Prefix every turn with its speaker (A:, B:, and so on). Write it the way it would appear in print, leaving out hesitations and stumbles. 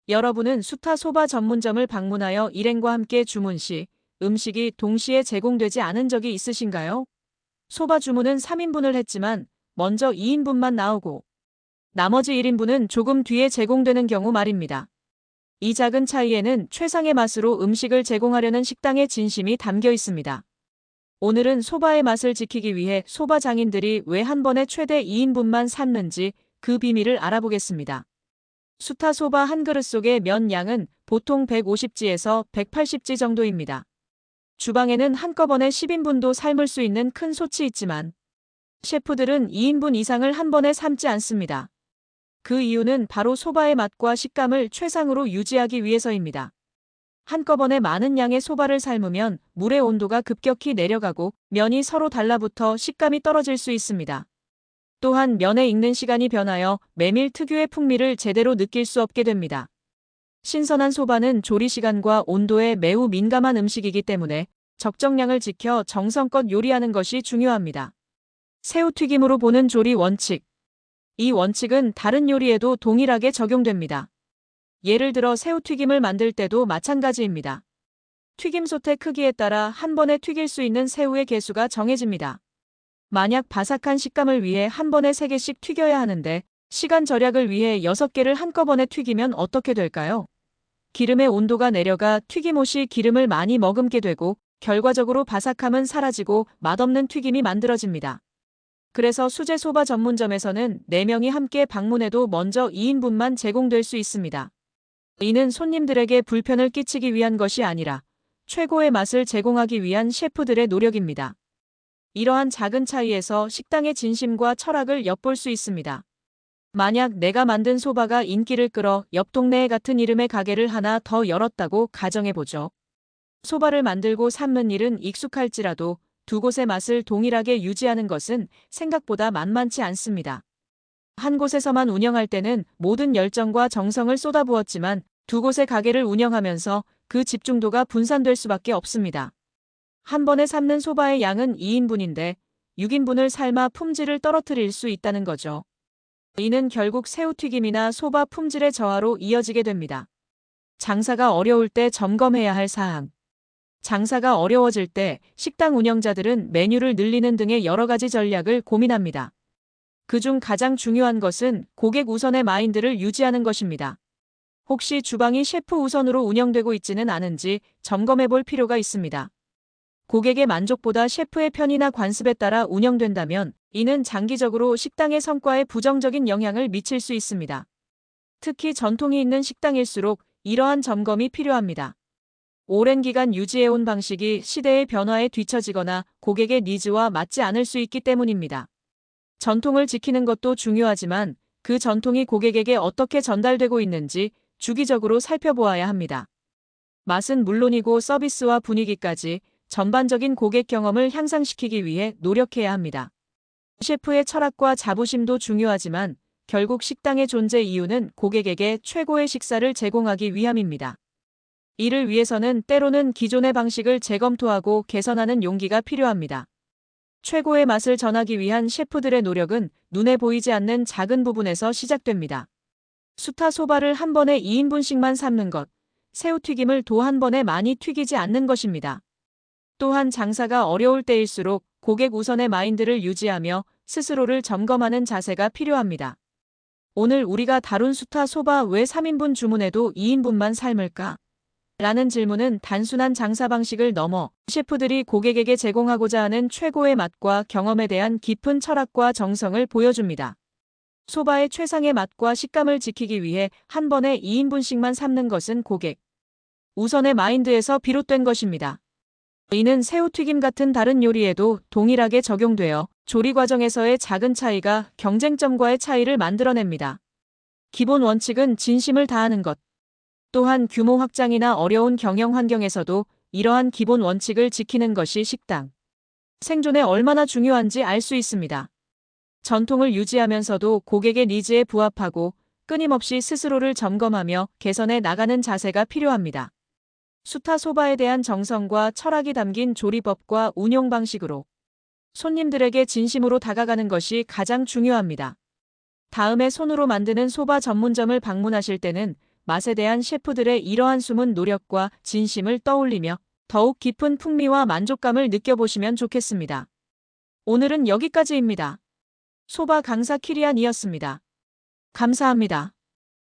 A: 여러분은 수타 소바 전문점을 방문하여 일행과 함께 주문 시 음식이 동시에 제공되지 않은 적이 있으신가요? 소바 주문은 3인분을 했지만 먼저 2인분만 나오고 나머지 1인분은 조금 뒤에 제공되는 경우 말입니다. 이 작은 차이에는 최상의 맛으로 음식을 제공하려는 식당의 진심이 담겨 있습니다. 오늘은 소바의 맛을 지키기 위해 소바 장인들이 왜 한 번에 최대 2인분만 삶는지 그 비밀을 알아보겠습니다. 수타 소바 한 그릇 속의 면 양은 보통 150지에서 180지 정도입니다. 주방에는 한꺼번에 10인분도 삶을 수 있는 큰 솥이 있지만 셰프들은 2인분 이상을 한 번에 삶지 않습니다. 그 이유는 바로 소바의 맛과 식감을 최상으로 유지하기 위해서입니다. 한꺼번에 많은 양의 소바를 삶으면 물의 온도가 급격히 내려가고 면이 서로 달라붙어 식감이 떨어질 수 있습니다. 또한 면에 익는 시간이 변하여 메밀 특유의 풍미를 제대로 느낄 수 없게 됩니다. 신선한 소바는 조리 시간과 온도에 매우 민감한 음식이기 때문에 적정량을 지켜 정성껏 요리하는 것이 중요합니다. 새우튀김으로 보는 조리 원칙. 이 원칙은 다른 요리에도 동일하게 적용됩니다. 예를 들어 새우튀김을 만들 때도 마찬가지입니다. 튀김솥의 크기에 따라 한 번에 튀길 수 있는 새우의 개수가 정해집니다. 만약 바삭한 식감을 위해 한 번에 3개씩 튀겨야 하는데 시간 절약을 위해 6개를 한꺼번에 튀기면 어떻게 될까요? 기름의 온도가 내려가 튀김옷이 기름을 많이 머금게 되고 결과적으로 바삭함은 사라지고 맛없는 튀김이 만들어집니다. 그래서 수제 소바 전문점에서는 4명이 함께 방문해도 먼저 2인분만 제공될 수 있습니다. 이는 손님들에게 불편을 끼치기 위한 것이 아니라 최고의 맛을 제공하기 위한 셰프들의 노력입니다. 이러한 작은 차이에서 식당의 진심과 철학을 엿볼 수 있습니다. 만약 내가 만든 소바가 인기를 끌어 옆 동네에 같은 이름의 가게를 하나 더 열었다고 가정해보죠. 소바를 만들고 삶는 일은 익숙할지라도 두 곳의 맛을 동일하게 유지하는 것은 생각보다 만만치 않습니다. 한 곳에서만 운영할 때는 모든 열정과 정성을 쏟아부었지만 두 곳의 가게를 운영하면서 그 집중도가 분산될 수밖에 없습니다. 한 번에 삶는 소바의 양은 2인분인데 6인분을 삶아 품질을 떨어뜨릴 수 있다는 거죠. 이는 결국 새우튀김이나 소바 품질의 저하로 이어지게 됩니다. 장사가 어려울 때 점검해야 할 사항. 장사가 어려워질 때 식당 운영자들은 메뉴를 늘리는 등의 여러 가지 전략을 고민합니다. 그중 가장 중요한 것은 고객 우선의 마인드를 유지하는 것입니다. 혹시 주방이 셰프 우선으로 운영되고 있지는 않은지 점검해 볼 필요가 있습니다. 고객의 만족보다 셰프의 편의나 관습에 따라 운영된다면 이는 장기적으로 식당의 성과에 부정적인 영향을 미칠 수 있습니다. 특히 전통이 있는 식당일수록 이러한 점검이 필요합니다. 오랜 기간 유지해온 방식이 시대의 변화에 뒤처지거나 고객의 니즈와 맞지 않을 수 있기 때문입니다. 전통을 지키는 것도 중요하지만 그 전통이 고객에게 어떻게 전달되고 있는지 주기적으로 살펴보아야 합니다. 맛은 물론이고 서비스와 분위기까지 전반적인 고객 경험을 향상시키기 위해 노력해야 합니다. 셰프의 철학과 자부심도 중요하지만 결국 식당의 존재 이유는 고객에게 최고의 식사를 제공하기 위함입니다. 이를 위해서는 때로는 기존의 방식을 재검토하고 개선하는 용기가 필요합니다. 최고의 맛을 전하기 위한 셰프들의 노력은 눈에 보이지 않는 작은 부분에서 시작됩니다. 수타 소바를 한 번에 2인분씩만 삶는 것, 새우튀김을 도 한 번에 많이 튀기지 않는 것입니다. 또한 장사가 어려울 때일수록 고객 우선의 마인드를 유지하며 스스로를 점검하는 자세가 필요합니다. 오늘 우리가 다룬 수타 소바 왜 3인분 주문해도 2인분만 삶을까? 라는 질문은 단순한 장사 방식을 넘어 셰프들이 고객에게 제공하고자 하는 최고의 맛과 경험에 대한 깊은 철학과 정성을 보여줍니다. 소바의 최상의 맛과 식감을 지키기 위해 한 번에 2인분씩만 삶는 것은 고객 우선의 마인드에서 비롯된 것입니다. 이는 새우튀김 같은 다른 요리에도 동일하게 적용되어 조리 과정에서의 작은 차이가 경쟁점과의 차이를 만들어냅니다. 기본 원칙은 진심을 다하는 것. 또한 규모 확장이나 어려운 경영 환경에서도 이러한 기본 원칙을 지키는 것이 식당 생존에 얼마나 중요한지 알 수 있습니다. 전통을 유지하면서도 고객의 니즈에 부합하고 끊임없이 스스로를 점검하며 개선해 나가는 자세가 필요합니다. 수타 소바에 대한 정성과 철학이 담긴 조리법과 운용 방식으로 손님들에게 진심으로 다가가는 것이 가장 중요합니다. 다음에 손으로 만드는 소바 전문점을 방문하실 때는 맛에 대한 셰프들의 이러한 숨은 노력과 진심을 떠올리며 더욱 깊은 풍미와 만족감을 느껴보시면 좋겠습니다. 오늘은 여기까지입니다. 소바 강사 키리안이었습니다. 감사합니다.